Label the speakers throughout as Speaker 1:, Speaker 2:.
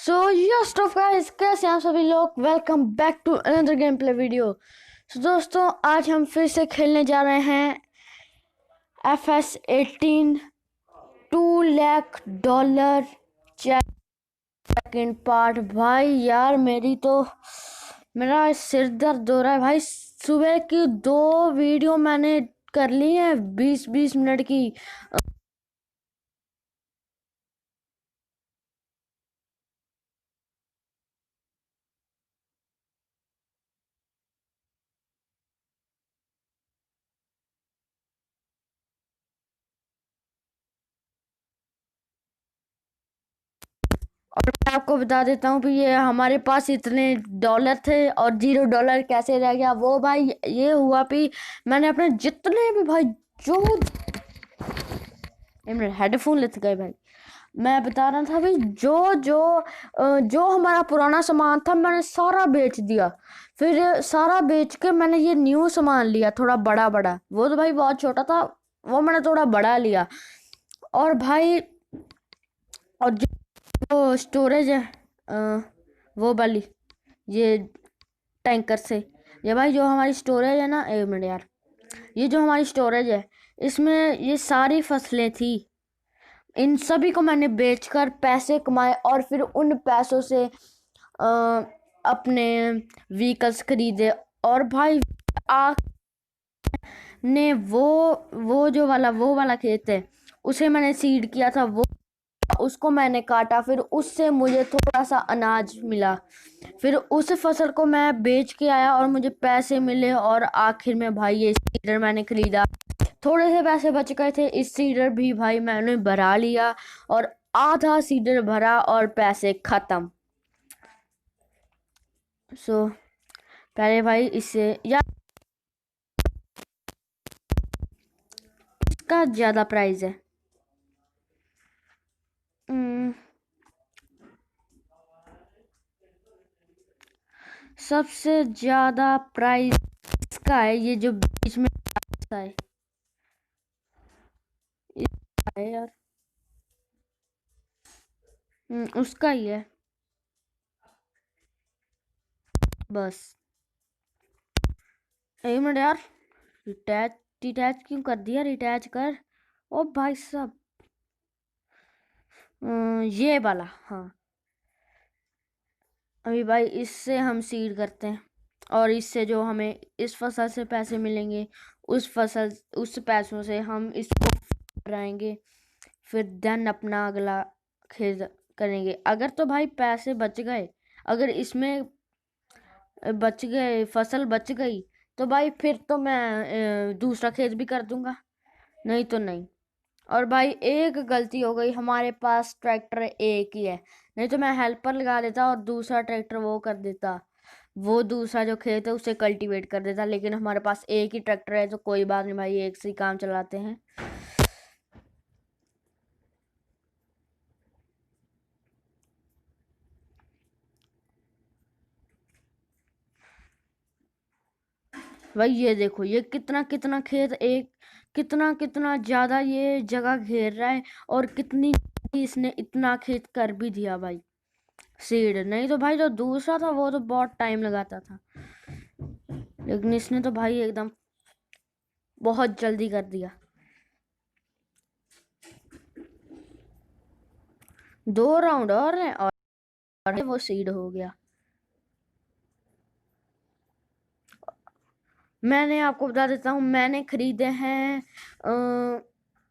Speaker 1: So yes of guys, कैसे हैं आप सभी लोग। Welcome back to another game play video. So दोस्तों, आज हम फिर से खेलने जा रहे हैं FS18 $2 लाख सेकंड पार्ट। भाई यार मेरा सिर दर्द हो रहा है भाई। सुबह की 2 वीडियो मैंने कर ली है 20-20 मिनट की। और मैं आपको बता देता हूँ कि ये हमारे पास इतने डॉलर थे और $0 कैसे रह गया वो भाई। ये हुआ कि मैंने अपने जितने भी भाई जो हेडफोन लेते गए भाई। मैं बता रहा था भाई, जो हमारा पुराना सामान था मैंने सारा बेच दिया। फिर सारा बेच के मैंने ये न्यू सामान लिया, थोड़ा बड़ा बड़ा। वो तो भाई बहुत छोटा था, वो मैंने थोड़ा बड़ा लिया। और भाई, और जो स्टोरेज है वो वाली, ये टैंकर से, ये भाई जो हमारी स्टोरेज है ना, एक मिनट यार, ये जो हमारी स्टोरेज है इसमें ये सारी फसलें थी। इन सभी को मैंने बेचकर पैसे कमाए और फिर उन पैसों से अपने व्हीकल्स खरीदे। और भाई आ ने वो वाला खेत है, उसे मैंने सीड किया था, वो उसको मैंने काटा, फिर उससे मुझे थोड़ा सा अनाज मिला। फिर उस फसल को मैं बेच के आया और मुझे पैसे मिले। और आखिर में भाई ये सीडर मैंने खरीदा। थोड़े से पैसे बच गए थे, इस सीडर भी भाई मैंने भरा लिया। और आधा सीडर भरा और पैसे खत्म। सो पहले भाई इससे या इसका ज्यादा प्राइस है। सबसे ज्यादा प्राइस इसका है, ये जो बीच में है, इसका है यार। उसका ही है बस। एक मिनट यार, रिटैच डिटैच क्यों कर दिया, रिटैच कर। ओ भाई साहब, ये वाला, हाँ। अभी भाई इससे हम सीड करते हैं और इससे जो हमें इस फसल से पैसे मिलेंगे, उस पैसों से हम इसको कराएंगे। फिर देन अपना अगला खेत करेंगे। अगर तो भाई पैसे बच गए, अगर इसमें बच गए, फसल बच गई, तो भाई फिर तो मैं दूसरा खेत भी कर दूंगा, नहीं तो नहीं। और भाई एक गलती हो गई, हमारे पास ट्रैक्टर एक ही है, नहीं तो मैं हेल्पर लगा देता और दूसरा ट्रैक्टर वो कर देता, वो दूसरा जो खेत है उसे कल्टीवेट कर देता। लेकिन हमारे पास एक ही ट्रैक्टर है, तो कोई बात नहीं भाई, एक से ही काम चलाते हैं। भाई ये देखो, ये कितना कितना खेत, एक कितना कितना ज्यादा ये जगह घेर रहा है। और कितनी इसने इतना खेत कर भी दिया भाई सीड। नहीं तो भाई जो दूसरा था वो तो बहुत टाइम लगाता था, लेकिन इसने तो भाई एकदम बहुत जल्दी कर दिया। 2 राउंड और है और वो सीड हो गया। मैंने आपको बता देता हूँ, मैंने खरीदे हैं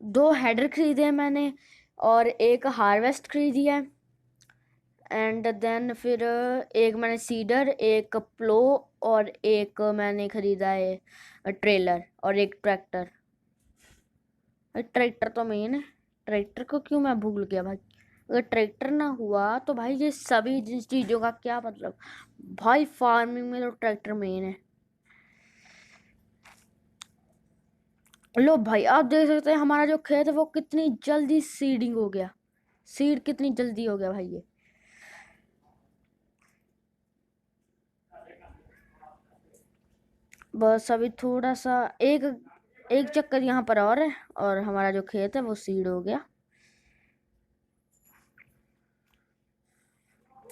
Speaker 1: 2 हेडर खरीदे हैं मैंने, और एक हार्वेस्ट खरीदी है। एंड देन फिर एक मैंने सीडर, एक प्लो, और एक मैंने खरीदा है ट्रेलर और एक ट्रैक्टर। ट्रैक्टर तो मेन है, ट्रैक्टर को क्यों मैं भूल गया भाई। अगर ट्रैक्टर ना हुआ तो भाई ये सभी चीज़ों का क्या मतलब। भाई फार्मिंग में तो ट्रैक्टर मेन है। लो भाई, आप देख सकते हैं हमारा जो खेत है वो कितनी जल्दी सीडिंग हो गया, सीड कितनी जल्दी हो गया भाई ये। बस अभी थोड़ा सा एक एक चक्कर यहाँ पर और है और हमारा जो खेत है वो सीड हो गया।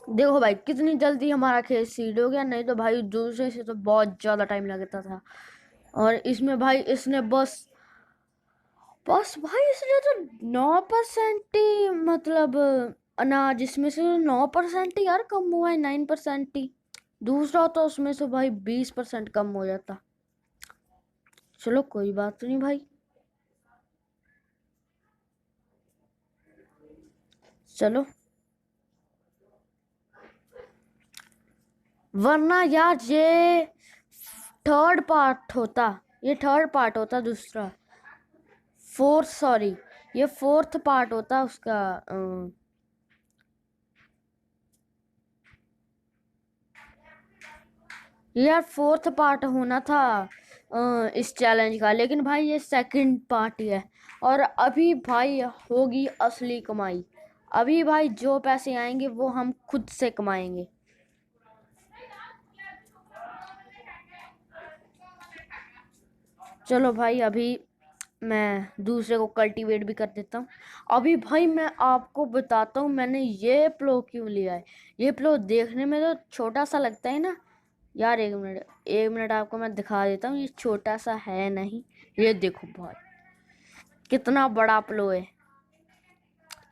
Speaker 1: देखो भाई कितनी जल्दी हमारा खेत सीड हो गया, नहीं तो भाई दूसरे से तो बहुत ज्यादा टाइम लगता था। और इसमें भाई इसने बस बस भाई इसने तो 9% ही, मतलब अनाज इसमें से 9% ही यार कम हुआ है, 9% ही। दूसरा तो उसमें से भाई 20% कम हो जाता। चलो कोई बात नहीं भाई। चलो, वरना यार ये थर्ड पार्ट होता दूसरा। फोर्थ, सॉरी, ये फोर्थ पार्ट होता उसका। यार फोर्थ पार्ट होना था इस चैलेंज का, लेकिन भाई ये सेकंड पार्ट ही है। और अभी भाई होगी असली कमाई। अभी भाई जो पैसे आएंगे वो हम खुद से कमाएंगे। चलो भाई, अभी मैं दूसरे को कल्टीवेट भी कर देता हूँ। अभी भाई मैं आपको बताता हूँ मैंने ये प्लो क्यों लिया है। ये प्लो देखने में तो छोटा सा लगता है ना यार। एक मिनट आपको मैं दिखा देता हूँ, ये छोटा सा है नहीं। ये देखो भाई कितना बड़ा प्लो है।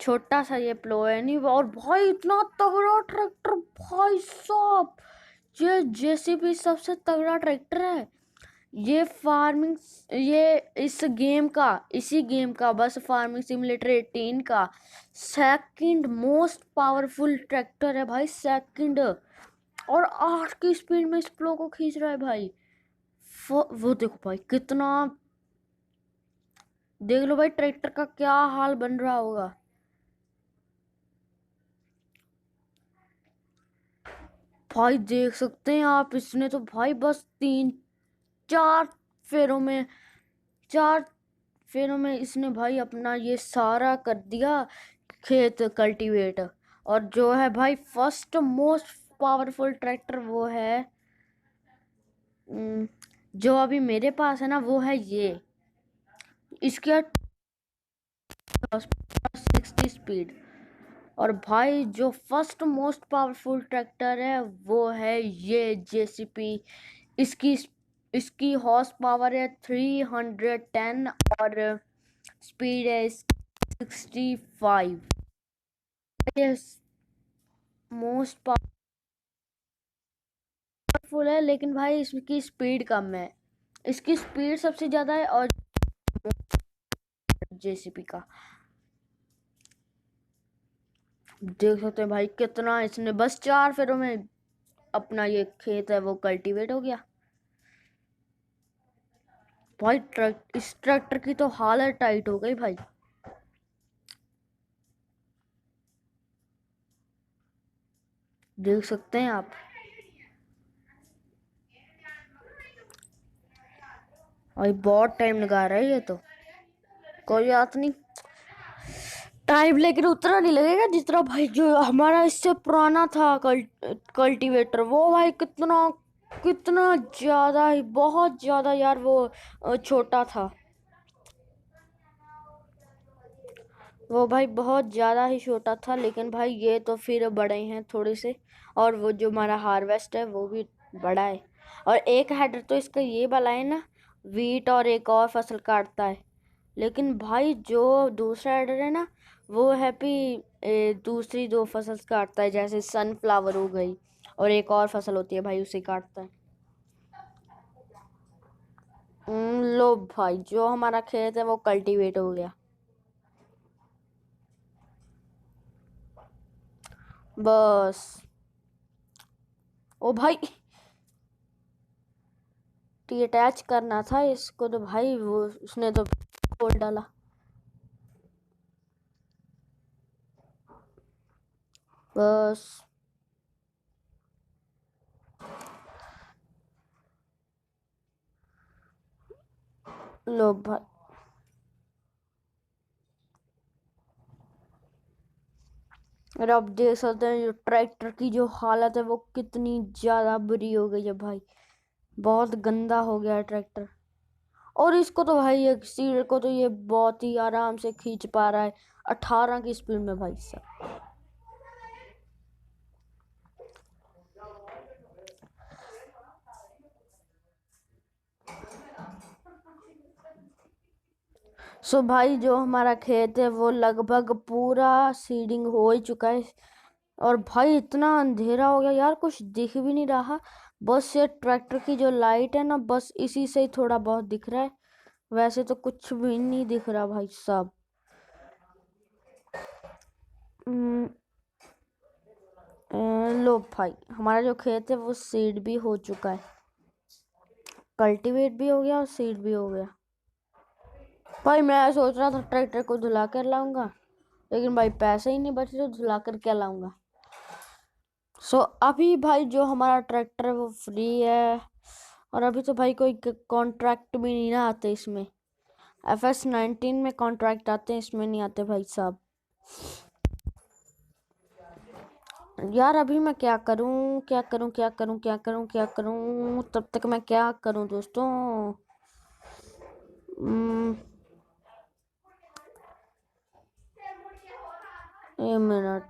Speaker 1: छोटा सा ये प्लो है नहीं, और भाई इतना तगड़ा ट्रैक्टर भाई साहब। ये जेसीबी सबसे तगड़ा ट्रैक्टर है। ये फार्मिंग, ये इसी गेम का बस फार्मिंग सिमुलेटर 18 का सेकंड मोस्ट पावरफुल ट्रैक्टर है भाई, सेकंड। और 8 की स्पीड में इस प्लो को खींच रहा है भाई। वो देखो भाई कितना, देख लो भाई ट्रैक्टर का क्या हाल बन रहा होगा। भाई देख सकते हैं आप, इसने तो भाई बस चार फेरों में चार फेरों में इसने भाई अपना ये सारा कर दिया खेत कल्टीवेट। और जो है भाई फर्स्ट मोस्ट पावरफुल ट्रैक्टर वो है, जो अभी मेरे पास है ना, वो है ये। इसके 60 स्पीड। और भाई जो फर्स्ट मोस्ट पावरफुल ट्रैक्टर है वो है ये जेसीपी। इसकी इसकी हॉर्स पावर है 310 और स्पीड है 65। ये मोस्ट पावरफुल है, लेकिन भाई इसकी स्पीड कम है। इसकी स्पीड सबसे ज़्यादा है और जेसीपी का देख सकते हैं भाई कितना इसने बस 4 फेरों में अपना ये खेत है वो कल्टीवेट हो गया। भाई इस ट्रैक्टर की तो हालत टाइट हो गई भाई। देख सकते हैं आप। भाई बहुत टाइम लगा रहा है ये तो। कोई बात नहीं, टाइम लेकिन उतना नहीं लगेगा जितना भाई जो हमारा इससे पुराना था कल्टीवेटर। वो भाई कितना कितना ज्यादा ही, बहुत ज्यादा यार वो छोटा था। वो भाई बहुत ज़्यादा ही छोटा था, लेकिन भाई ये तो फिर बड़े हैं थोड़े से। और वो जो हमारा हार्वेस्ट है वो भी बड़ा है। और एक हेडर तो इसका ये वाला है ना, वीट और एक और फसल काटता है। लेकिन भाई जो दूसरा हेडर है ना, वो है भी दूसरी दो फसल काटता है, जैसे सनफ्लावर हो गई और एक और फसल होती है भाई उसे काटता है। लो भाई जो हमारा खेत है वो कल्टीवेट हो गया। बस ओ भाई, टी अटैच करना था इसको तो भाई वो उसने तो खोल डाला। बस लो भाई, और अब देख सकते हैं जो ट्रैक्टर की जो हालत है वो कितनी ज्यादा बुरी हो गई है भाई। बहुत गंदा हो गया है ट्रैक्टर। और इसको तो भाई एक सीड को तो ये बहुत ही आराम से खींच पा रहा है 18 की स्पीड में भाई साहब। सो भाई जो हमारा खेत है वो लगभग पूरा सीडिंग हो ही चुका है। और भाई इतना अंधेरा हो गया यार, कुछ दिख भी नहीं रहा। बस ये ट्रैक्टर की जो लाइट है ना, बस इसी से ही थोड़ा बहुत दिख रहा है। वैसे तो कुछ भी नहीं दिख रहा भाई साहब। हम्म, लो भाई, हमारा जो खेत है वो सीड भी हो चुका है। कल्टीवेट भी हो गया और सीड भी हो गया। भाई मैं सोच रहा था ट्रैक्टर को धुला कर लाऊंगा, लेकिन भाई पैसे ही नहीं बचे तो धुला कर क्या लाऊंगा। सो अभी भाई जो हमारा ट्रैक्टर है वो फ्री है। और अभी तो भाई कोई कॉन्ट्रैक्ट भी नहीं ना आते इसमें। FS19 में कॉन्ट्रैक्ट आते हैं, इसमें नहीं आते भाई साहब। यार अभी मैं क्या करूं क्या करूं क्या करूं क्या करूं क्या करूं, तब तक मैं क्या करूं दोस्तों। हम्म, एक मिनट।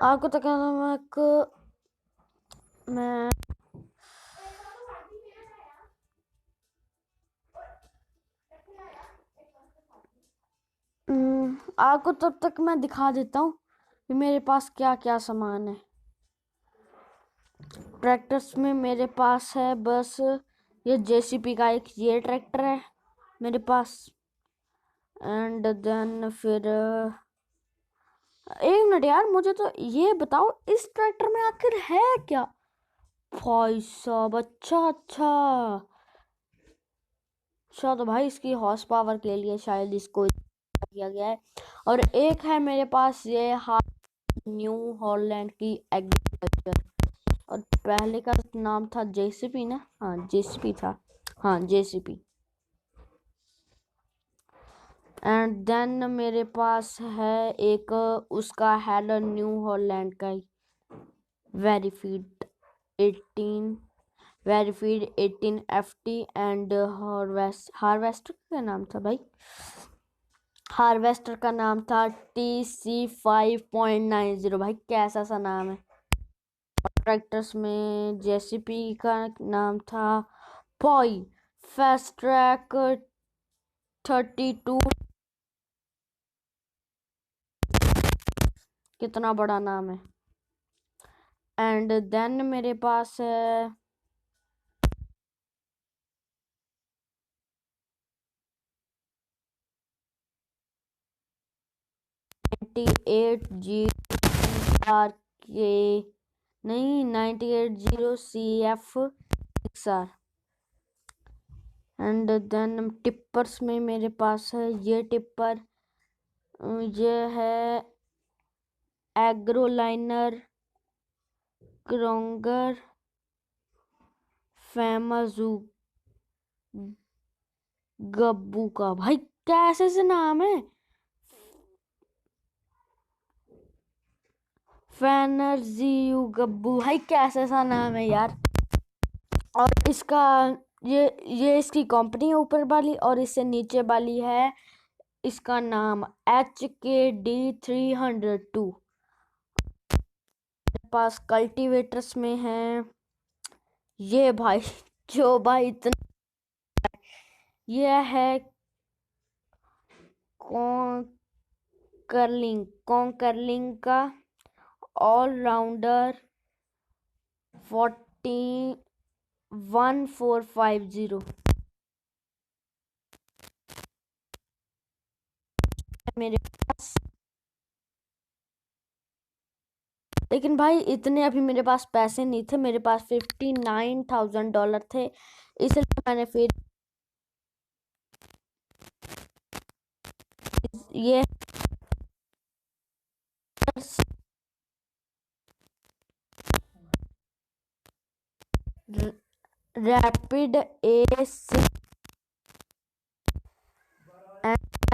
Speaker 1: आपको तो कहना मैं आपको तब तक मैं दिखा देता हूँ कि मेरे पास क्या क्या सामान है। ट्रैक्टर्स में मेरे पास है बस ये JCB का एक ये ट्रैक्टर है मेरे पास। एंड देन फिर एक मिनट यार, मुझे तो ये बताओ इस ट्रैक्टर में आखिर है क्या। भाई साहब, अच्छा अच्छा अच्छा, तो भाई इसकी हॉर्स पावर के लिए शायद इसको किया गया है। और एक है मेरे पास ये न्यू हॉलैंड की एग्रीकल्चर। और पहले का नाम था JCB ना, हाँ JCB था, हाँ JCB। एंड देन मेरे पास है एक उसका हैड न्यू हॉलैंड का वेरीफीड 18 वेरीफीड 18FT। एंड हार्वेस्टर का नाम था भाई, हार्वेस्टर का नाम था TC5.90। भाई कैसा सा नाम है। ट्रैक्टर्स में JCB का नाम था पॉई फास्ट ट्रैक 32। कितना बड़ा नाम है। एंड देन मेरे पास है 98 GR के नहीं 98 0CF6R। एंड देन टिप्पर्स में मेरे पास है ये टिप्पर, ये है एग्रोलाइनर क्रोंगर फेमजू गब्बू का। भाई कैसे से नाम है, फैनर्जियू गब्बू। भाई कैसे सा नाम है यार। और इसका ये इसकी कंपनी है ऊपर वाली, और इससे नीचे वाली है इसका नाम HKD302। मेरे पास कल्टीवेटर्स में है ये भाई जो भाई इतना, ये है कॉन्करलिंग का ऑलराउंडर 14 मेरे पास। लेकिन भाई इतने अभी मेरे पास पैसे नहीं थे, मेरे पास $59,000 थे, इसलिए मैंने फिर ये रैपिड A6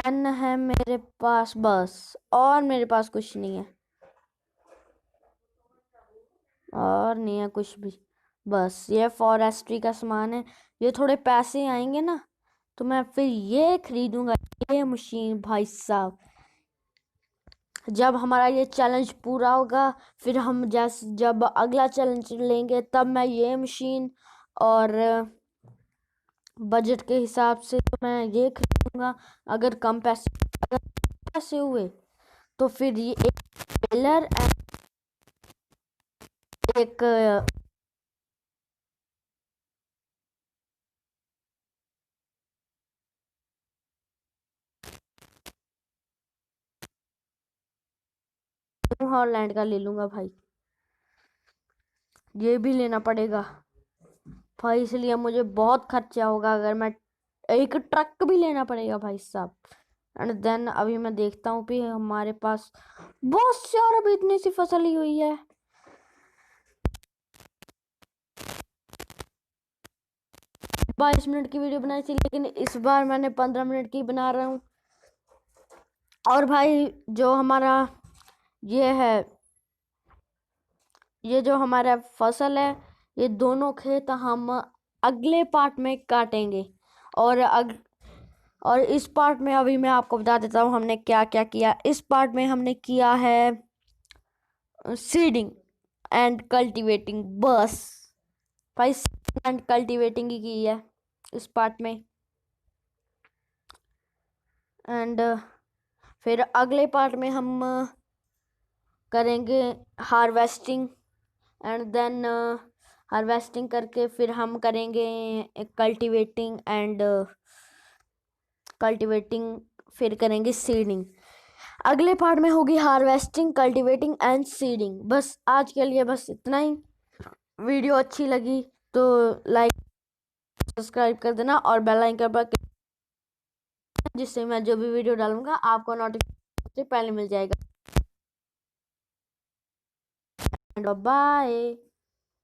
Speaker 1: एन है मेरे पास बस, और मेरे पास कुछ नहीं है, और नहीं है कुछ भी। बस ये फॉरेस्ट्री का सामान है। ये थोड़े पैसे आएंगे ना तो मैं फिर ये खरीदूंगा ये मशीन भाई साहब। जब हमारा ये चैलेंज पूरा होगा, फिर हम जब अगला चैलेंज लेंगे तब मैं ये मशीन और बजट के हिसाब से तो मैं ये खरीदूंगा। अगर पैसे हुए तो फिर ये एक टेलर एक हॉलैंड का ले लूंगा भाई। ये भी लेना पड़ेगा भाई, इसलिए मुझे बहुत खर्चा होगा। अगर मैं एक ट्रक भी लेना पड़ेगा भाई साहब। एंड देन अभी मैं देखता हूँ कि हमारे पास बहुत सारा भी इतनी सी फसल ही हुई है। बाईस मिनट की वीडियो बनाई थी, लेकिन इस बार मैंने 15 मिनट की बना रहा हूँ। और भाई जो हमारा ये है, ये जो हमारा फसल है, ये दोनों खेत हम अगले पार्ट में काटेंगे। और इस पार्ट में अभी मैं आपको बता देता हूँ हमने क्या क्या किया। इस पार्ट में हमने किया है सीडिंग एंड कल्टीवेटिंग, बस भाई सीडिंग एंड कल्टीवेटिंग ही की है इस पार्ट में। एंड फिर अगले पार्ट में हम करेंगे हार्वेस्टिंग। एंड देन हार्वेस्टिंग करके फिर हम करेंगे कल्टीवेटिंग फिर करेंगे सीडिंग। अगले पार्ट में होगी हार्वेस्टिंग, कल्टीवेटिंग एंड सीडिंग। बस आज के लिए बस इतना ही। वीडियो अच्छी लगी तो लाइक सब्सक्राइब कर देना और बेल आइकन पर, जिससे मैं जो भी वीडियो डालूंगा आपको नोटिफिकेशन से पहले मिल जाएगा। बाय।